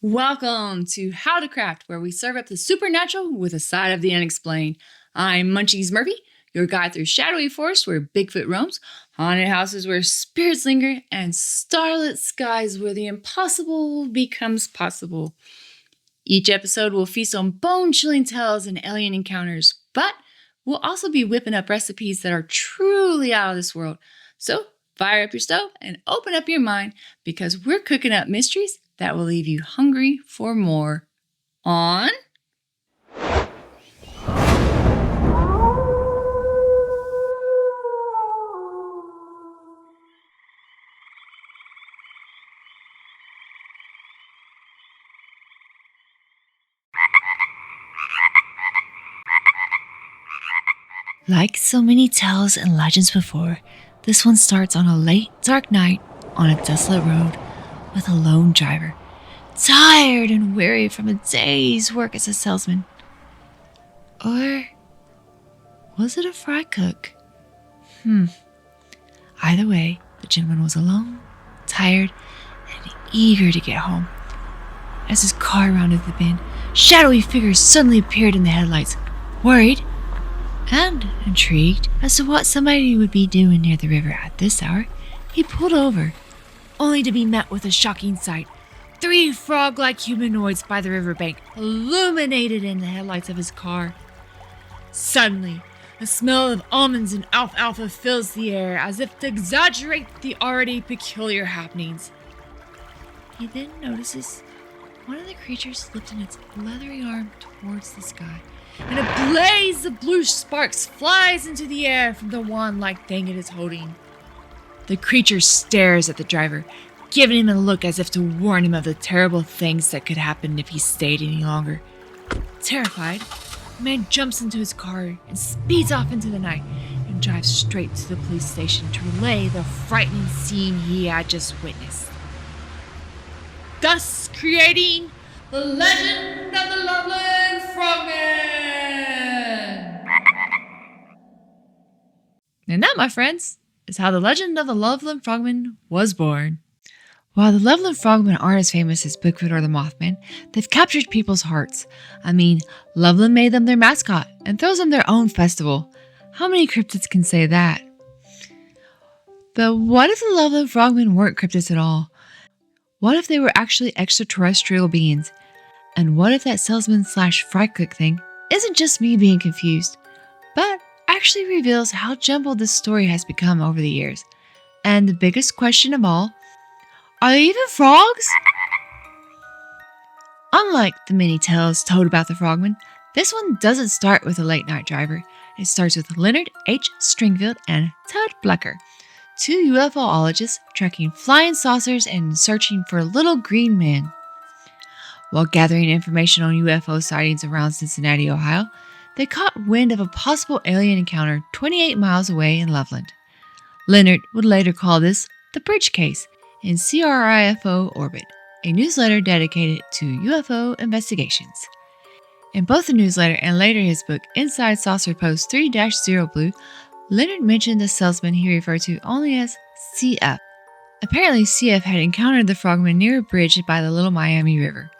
Welcome to How to Craft, where we serve up the supernatural with a side of the unexplained. I'm Munchies Murphy, your guide through shadowy forests where Bigfoot roams, haunted houses where spirits linger, and starlit skies where the impossible becomes possible. Each episode will feast on bone-chilling tales and alien encounters, but we'll also be whipping up recipes that are truly out of this world. So fire up your stove and open up your mind, because we're cooking up mysteries that will leave you hungry for more. On Like so many tales and legends before, this one starts on a late, dark night on a desolate road with a lone driver, tired and weary from a day's work as a salesman. Or was it a fry cook? Either way, the gentleman was alone, tired, and eager to get home. As his car rounded the bend, shadowy figures suddenly appeared in the headlights. Worried and intrigued as to what somebody would be doing near the river at this hour, he pulled over, only to be met with a shocking sight. 3 frog-like humanoids by the riverbank, illuminated in the headlights of his car. Suddenly, a smell of almonds and alfalfa fills the air, as if to exaggerate the already peculiar happenings. He then notices one of the creatures lifting its leathery arm towards the sky, and a blaze of blue sparks flies into the air from the wand-like thing it is holding. The creature stares at the driver, giving him a look as if to warn him of the terrible things that could happen if he stayed any longer. Terrified, the man jumps into his car and speeds off into the night and drives straight to the police station to relay the frightening scene he had just witnessed, thus creating the legend of the Loveland Frogman. And that, my friends, is how the legend of the Loveland Frogman was born. While the Loveland Frogmen aren't as famous as Bigfoot or the Mothman, they've captured people's hearts. I mean, Loveland made them their mascot and throws them their own festival. How many cryptids can say that? But what if the Loveland Frogmen weren't cryptids at all? What if they were actually extraterrestrial beings? And what if that salesman/fry cook thing isn't just me being confused, but actually reveals how jumbled this story has become over the years? And the biggest question of all, are they even frogs? Unlike the many tales told about the frogmen, this one doesn't start with a late night driver. It starts with Leonard H. Stringfield and Ted Blecker, 2 UFOologists tracking flying saucers and searching for little green men. While gathering information on UFO sightings around Cincinnati, Ohio, they caught wind of a possible alien encounter 28 miles away in Loveland. Leonard would later call this the Bridge Case in CRIFO Orbit, a newsletter dedicated to UFO investigations. In both the newsletter and later his book Inside Saucer Post 3-0 Blue, Leonard mentioned the salesman he referred to only as CF. Apparently, CF had encountered the frogman near a bridge by the Little Miami River.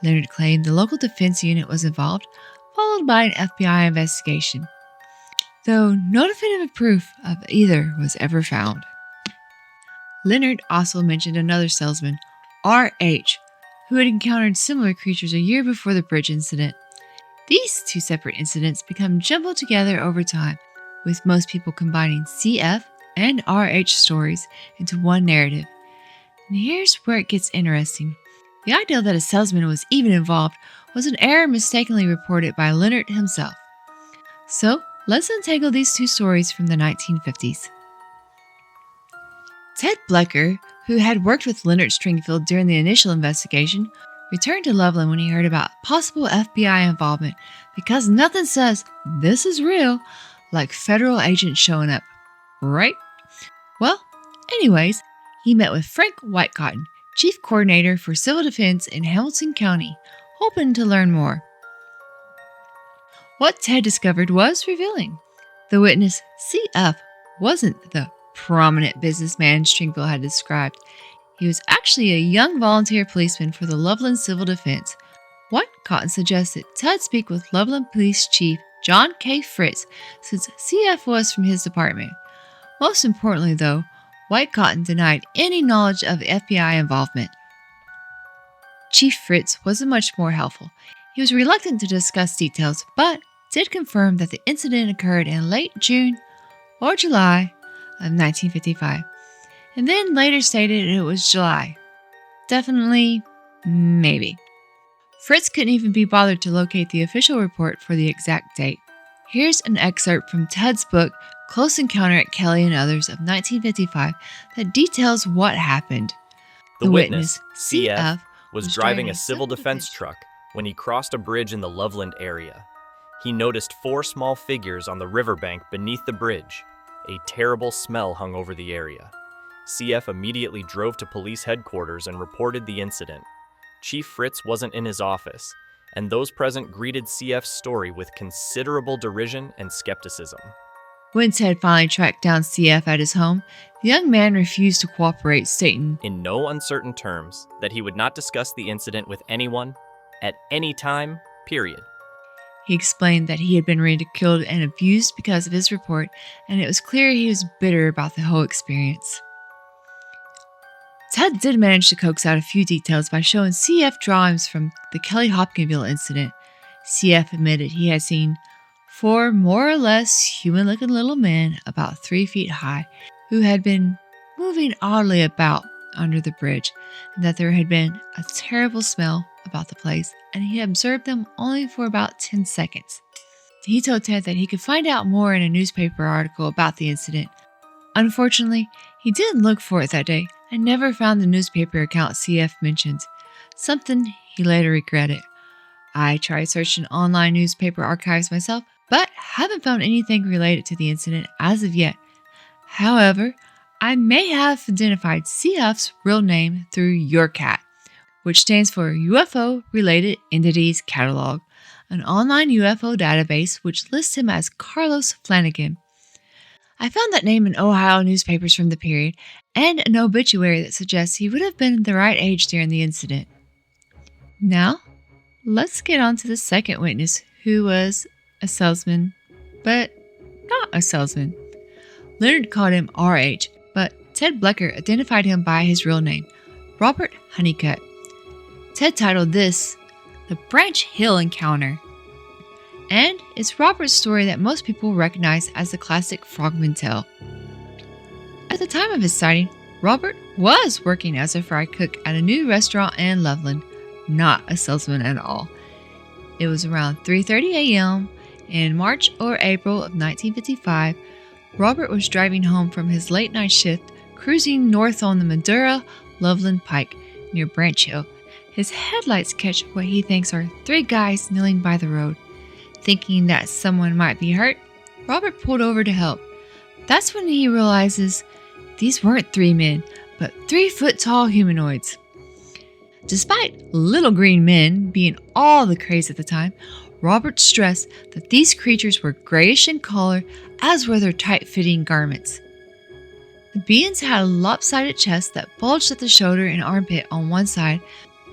Leonard claimed the local defense unit was involved, followed by an FBI investigation, though no definitive proof of either was ever found. Leonard also mentioned another salesman, R.H., who had encountered similar creatures a year before the bridge incident. These 2 separate incidents become jumbled together over time, with most people combining CF and RH stories into one narrative. And here's where it gets interesting. The idea that a salesman was even involved was an error mistakenly reported by Leonard himself. So, let's untangle these 2 stories from the 1950s. Ted Blecker, who had worked with Leonard Stringfield during the initial investigation, returned to Loveland when he heard about possible FBI involvement, because nothing says, "This is real," like federal agents showing up, right? Well, anyways, he met with Frank Whitecotton, Chief Coordinator for Civil Defense in Hamilton County, hoping to learn more. What Ted discovered was revealing. The witness, CF, wasn't the prominent businessman Stringfield had described. He was actually a young volunteer policeman for the Loveland Civil Defense. White Cotton suggested Ted speak with Loveland Police Chief John K. Fritz, since CF was from his department. Most importantly, though, White Cotton denied any knowledge of FBI involvement. Chief Fritz wasn't much more helpful. He was reluctant to discuss details, but did confirm that the incident occurred in late June or July of 1955, and then later stated it was July. Definitely, maybe. Fritz couldn't even be bothered to locate the official report for the exact date. Here's an excerpt from Ted's book, Close Encounter at Kelly and Others of 1955, that details what happened. The witness, CF, was driving a civil defense truck when he crossed a bridge in the Loveland area. He noticed 4 small figures on the riverbank beneath the bridge. A terrible smell hung over the area. CF immediately drove to police headquarters and reported the incident. Chief Fritz wasn't in his office, and those present greeted CF's story with considerable derision and skepticism. When Ted finally tracked down CF at his home, the young man refused to cooperate, stating, in no uncertain terms, that he would not discuss the incident with anyone, at any time, period. He explained that he had been ridiculed and abused because of his report, and it was clear he was bitter about the whole experience. Ted did manage to coax out a few details by showing CF drawings from the Kelly Hopkinsville incident. CF admitted he had seen 4 more or less human-looking little men about 3 feet high who had been moving oddly about under the bridge, and that there had been a terrible smell about the place, and he observed them only for about 10 seconds. He told Ted that he could find out more in a newspaper article about the incident. Unfortunately, he didn't look for it that day and never found the newspaper account CF mentioned, something he later regretted. I tried searching online newspaper archives myself, but haven't found anything related to the incident as of yet. However, I may have identified CF's real name through YourCat, which stands for UFO Related Entities Catalog, an online UFO database which lists him as Carlos Flanagan. I found that name in Ohio newspapers from the period, and an obituary that suggests he would have been the right age during the incident. Now, let's get on to the second witness, who was a salesman, but not a salesman. Leonard called him RH, but Ted Blecker identified him by his real name, Robert Honeycutt. Ted titled this, The Branch Hill Encounter. And it's Robert's story that most people recognize as the classic Frogman tale. At the time of his sighting, Robert was working as a fry cook at a new restaurant in Loveland, not a salesman at all. It was around 3:30 a.m. in March or April of 1955. Robert was driving home from his late night shift, cruising north on the Madura Loveland Pike near Branch Hill. His headlights catch what he thinks are 3 guys kneeling by the road. Thinking that someone might be hurt, Robert pulled over to help. That's when he realizes these weren't 3 men, but 3-foot-tall humanoids. Despite little green men being all the craze at the time, Robert stressed that these creatures were grayish in color, as were their tight-fitting garments. The beings had a lopsided chest that bulged at the shoulder and armpit on one side,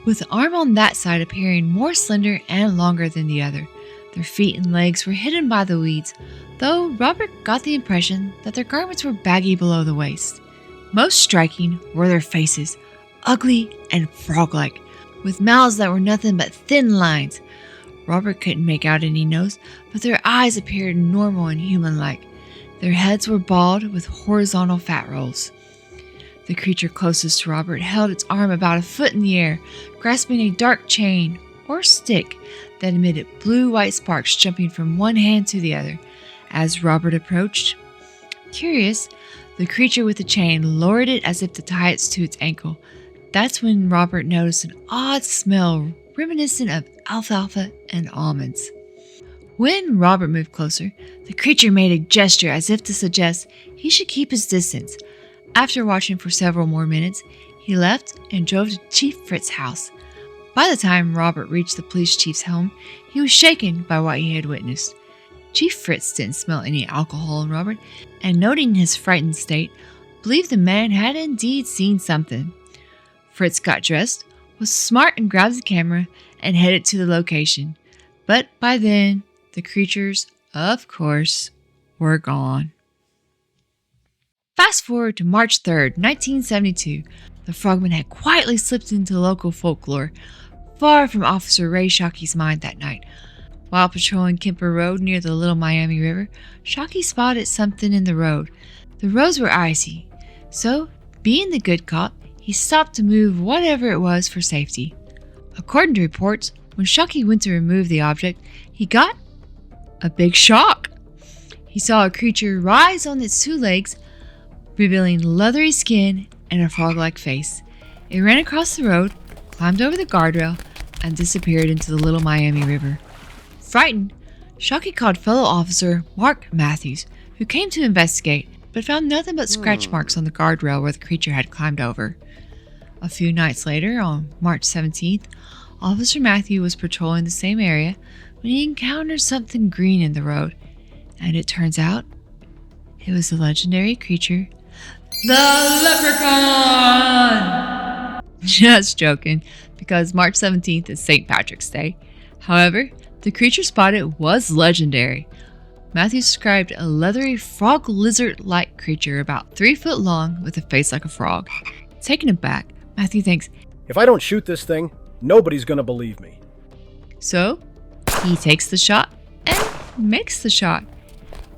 with the arm on that side appearing more slender and longer than the other. Their feet and legs were hidden by the weeds, though Robert got the impression that their garments were baggy below the waist. Most striking were their faces, ugly and frog-like, with mouths that were nothing but thin lines. Robert couldn't make out any nose, but their eyes appeared normal and human-like. Their heads were bald with horizontal fat rolls. The creature closest to Robert held its arm about a foot in the air, grasping a dark chain or stick that emitted blue-white sparks jumping from one hand to the other. As Robert approached, curious, the creature with the chain lowered it as if to tie it to its ankle. That's when Robert noticed an odd smell reminiscent of alfalfa and almonds. When Robert moved closer, the creature made a gesture as if to suggest he should keep his distance. After watching for several more minutes, he left and drove to Chief Fritz's house. By the time Robert reached the police chief's home, he was shaken by what he had witnessed. Chief Fritz didn't smell any alcohol in Robert, and noting his frightened state, believed the man had indeed seen something. Fritz got dressed, was smart and grabbed the camera and headed to the location. But by then, the creatures, of course, were gone. Fast forward to March 3rd, 1972. The Frogman had quietly slipped into local folklore, far from Officer Ray Shockey's mind that night. While patrolling Kemper Road near the Little Miami River, Shockey spotted something in the road. The roads were icy, so, being the good cop, he stopped to move whatever it was for safety. According to reports, when Shockey went to remove the object, he got a big shock. He saw a creature rise on its two legs, revealing leathery skin and a frog-like face. It ran across the road, climbed over the guardrail, and disappeared into the Little Miami River. Frightened, Shockey called fellow officer Mark Matthews, who came to investigate, but found nothing but scratch marks on the guardrail where the creature had climbed over. A few nights later, on March 17th, Officer Matthew was patrolling the same area when he encountered something green in the road, and it turns out it was the legendary creature, the leprechaun! Just joking, because March 17th is St. Patrick's Day. However, the creature spotted was legendary. Matthew described a leathery frog lizard-like creature about 3 foot long with a face like a frog. Taken aback, Matthew thinks, if I don't shoot this thing, nobody's gonna believe me. So, he takes the shot and makes the shot.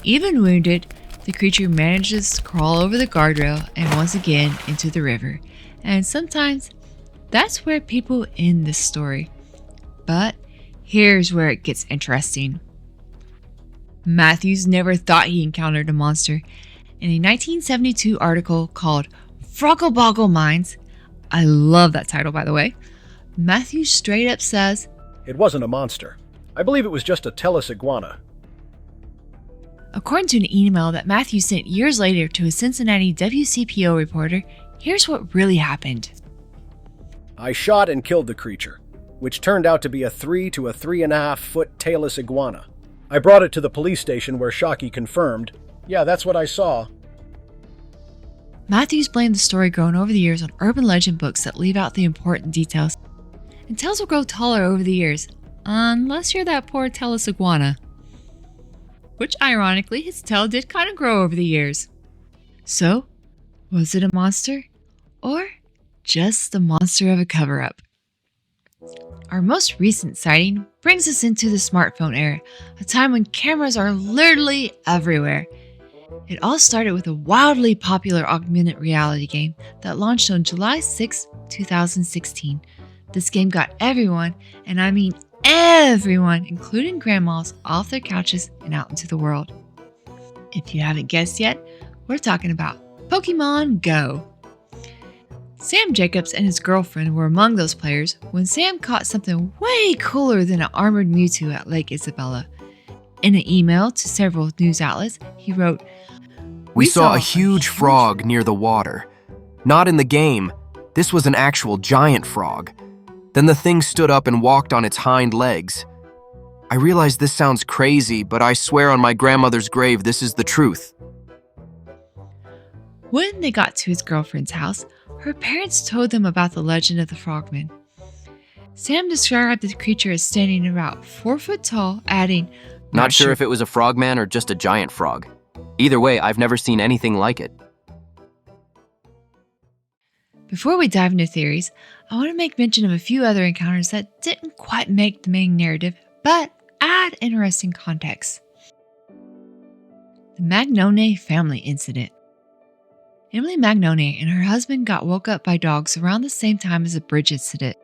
Even wounded, the creature manages to crawl over the guardrail and once again into the river. And sometimes, that's where people end this story. But here's where it gets interesting. Matthews never thought he encountered a monster. In a 1972 article called Boggle Mines, I love that title by the way, Matthews straight up says, it wasn't a monster. I believe it was just a Tellus iguana. According to an email that Matthews sent years later to a Cincinnati WCPO reporter, here's what really happened. I shot and killed the creature, which turned out to be a 3 to 3.5 foot tailless iguana. I brought it to the police station where Shockey confirmed, yeah, that's what I saw. Matthews blamed the story grown over the years on urban legend books that leave out the important details. And tales will grow taller over the years, unless you're that poor Tellus iguana. Which ironically, his tail did kind of grow over the years. So, was it a monster? Or just the monster of a cover-up? Our most recent sighting brings us into the smartphone era, a time when cameras are literally everywhere. It all started with a wildly popular augmented reality game that launched on July 6, 2016. This game got everyone, and I mean everyone, including grandmas, off their couches and out into the world. If you haven't guessed yet, we're talking about Pokemon Go. Sam Jacobs and his girlfriend were among those players when Sam caught something way cooler than an armored Mewtwo at Lake Isabella. In an email to several news outlets, he wrote, We saw a huge frog near the water. Not in the game. This was an actual giant frog. Then the thing stood up and walked on its hind legs. I realize this sounds crazy, but I swear on my grandmother's grave this is the truth. When they got to his girlfriend's house, her parents told them about the legend of the Frogman. Sam described the creature as standing about 4 foot tall, adding, Not sure if it was a frogman or just a giant frog. Either way, I've never seen anything like it. Before we dive into theories, I want to make mention of a few other encounters that didn't quite make the main narrative, but add interesting context. The Magnone family incident. Emily Magnone and her husband got woke up by dogs around the same time as the bridge incident.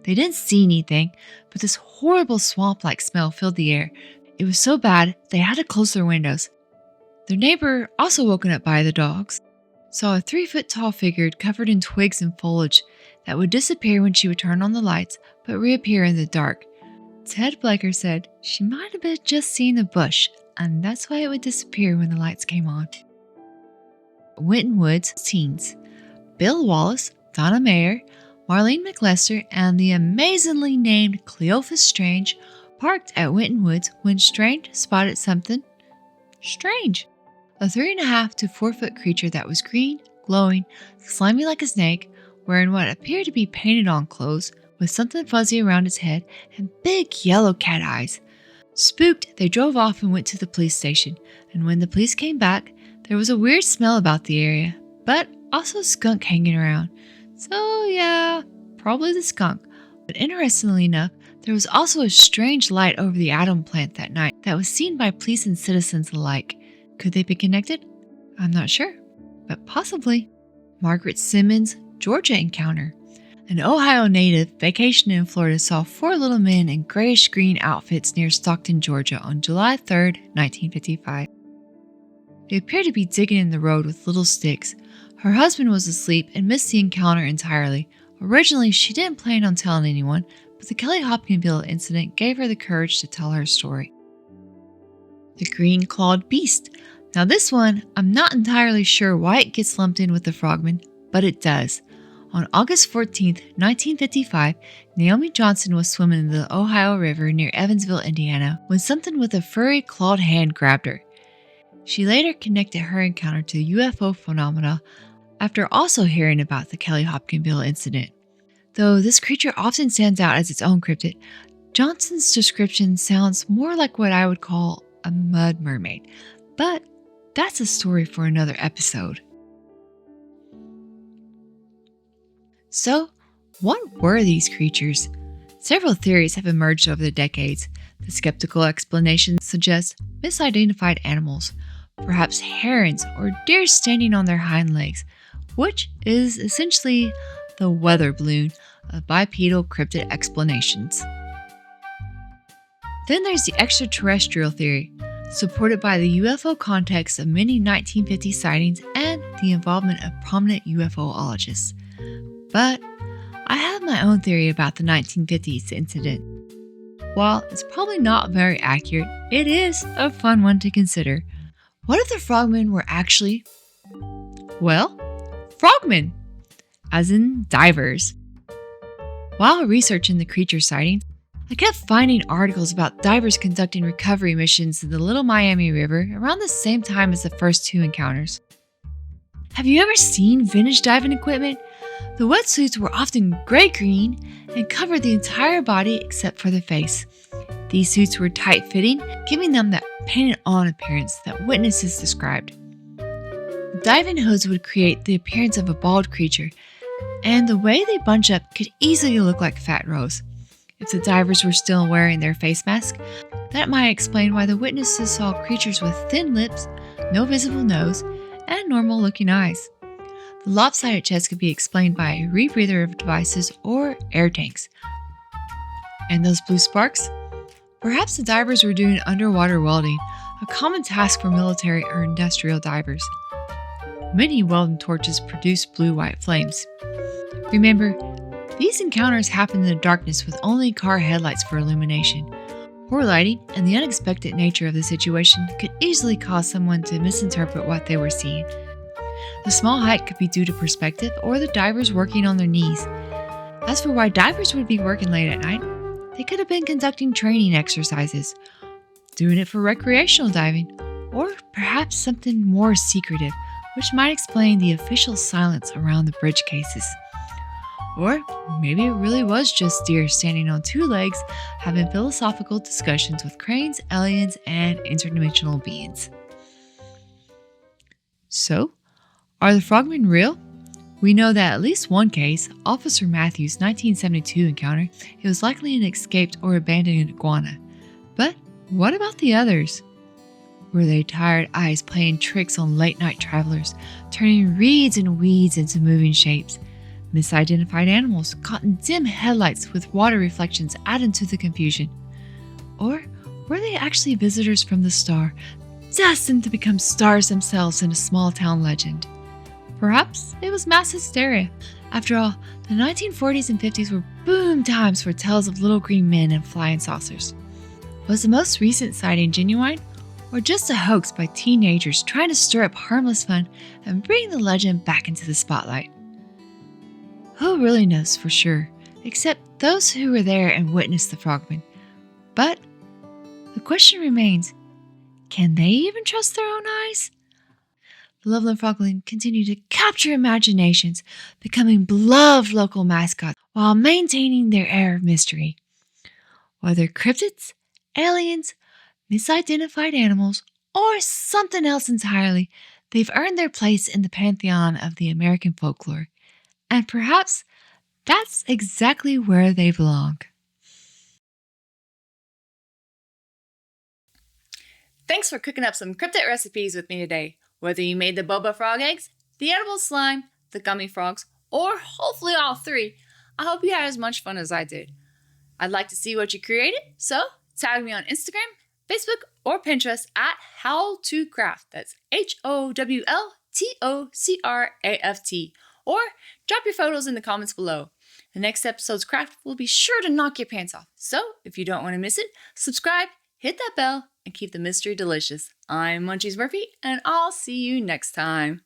They didn't see anything, but this horrible swamp-like smell filled the air. It was so bad, they had to close their windows. Their neighbor, also woken up by the dogs, saw a 3 foot tall figure covered in twigs and foliage that would disappear when she would turn on the lights, but reappear in the dark. Ted Blecker said she might have been just seeing a bush, and that's why it would disappear when the lights came on. Winton Woods teens. Bill Wallace, Donna Mayer, Marlene McLester, and the amazingly named Cleophas Strange parked at Winton Woods when Strange spotted something strange. A 3.5 to 4 foot creature that was green, glowing, slimy like a snake, wearing what appeared to be painted on clothes with something fuzzy around his head and big yellow cat eyes. Spooked, they drove off and went to the police station, and when the police came back, there was a weird smell about the area, but also a skunk hanging around. So yeah, probably the skunk. But interestingly enough, there was also a strange light over the Atom plant that night that was seen by police and citizens alike. Could they be connected? I'm not sure, but possibly. Margaret Simmons' Georgia encounter. An Ohio native vacationing in Florida saw 4 little men in grayish-green outfits near Stockton, Georgia on July 3, 1955. They appeared to be digging in the road with little sticks. Her husband was asleep and missed the encounter entirely. Originally, she didn't plan on telling anyone, but the Kelly Hopkinsville incident gave her the courage to tell her story. The green-clawed beast. Now this one, I'm not entirely sure why it gets lumped in with the frogman, but it does. On August 14, 1955, Naomi Johnson was swimming in the Ohio River near Evansville, Indiana, when something with a furry, clawed hand grabbed her. She later connected her encounter to UFO phenomena after also hearing about the Kelly Hopkinsville incident. Though this creature often stands out as its own cryptid, Johnson's description sounds more like what I would call a mud mermaid, but that's a story for another episode. So, what were these creatures? Several theories have emerged over the decades. The skeptical explanation suggests misidentified animals, perhaps herons or deer standing on their hind legs, which is essentially the weather balloon of bipedal cryptid explanations. Then there's the extraterrestrial theory, supported by the UFO context of many 1950 sightings and the involvement of prominent UFOologists. But I have my own theory about the 1950s incident. While it's probably not very accurate, it is a fun one to consider. What if the frogmen were actually, well, frogmen, as in divers? While researching the creature sightings, I kept finding articles about divers conducting recovery missions in the Little Miami River around the same time as the first 2 encounters. Have you ever seen vintage diving equipment? The wetsuits were often gray-green and covered the entire body except for the face. These suits were tight-fitting, giving them that painted-on appearance that witnesses described. The diving hoods would create the appearance of a bald creature, and the way they bunch up could easily look like fat rows. If the divers were still wearing their face mask, that might explain why the witnesses saw creatures with thin lips, no visible nose, and normal-looking eyes. The lopsided chest could be explained by a rebreather of devices or air tanks. And those blue sparks? Perhaps the divers were doing underwater welding, a common task for military or industrial divers. Many welding torches produce blue-white flames. Remember, these encounters happen in the darkness with only car headlights for illumination. Poor lighting and the unexpected nature of the situation could easily cause someone to misinterpret what they were seeing. The small height could be due to perspective or the divers working on their knees. As for why divers would be working late at night, they could have been conducting training exercises, doing it for recreational diving, or perhaps something more secretive, which might explain the official silence around the bridge cases. Or maybe it really was just deer standing on 2 legs having philosophical discussions with cranes, aliens, and interdimensional beings. So, are the frogmen real? We know that at least one case, Officer Matthews' 1972 encounter, it was likely an escaped or abandoned iguana. But what about the others? Were they tired eyes playing tricks on late-night travelers, turning reeds and weeds into moving shapes? Misidentified animals caught in dim headlights with water reflections adding to the confusion? Or were they actually visitors from the star, destined to become stars themselves in a small-town legend? Perhaps it was mass hysteria. After all, the 1940s and 50s were boom times for tales of little green men and flying saucers. Was the most recent sighting genuine, or just a hoax by teenagers trying to stir up harmless fun and bring the legend back into the spotlight? Who really knows for sure, except those who were there and witnessed the frogmen. But the question remains, can they even trust their own eyes? the Loveland Frogman continue to capture imaginations, becoming beloved local mascots while maintaining their air of mystery. Whether cryptids, aliens, misidentified animals, or something else entirely, they've earned their place in the pantheon of the American folklore. And perhaps that's exactly where they belong. Thanks for cooking up some cryptid recipes with me today. Whether you made the boba frog eggs, the edible slime, the gummy frogs, or hopefully all three, I hope you had as much fun as I did. I'd like to see what you created, so tag me on Instagram, Facebook, or Pinterest at Howl2Craft. That's HOWLTOCRAFT. Or drop your photos in the comments below. The next episode's craft will be sure to knock your pants off. So if you don't want to miss it, subscribe, hit that bell, and keep the mystery delicious. I'm Munchies Murphy, and I'll see you next time.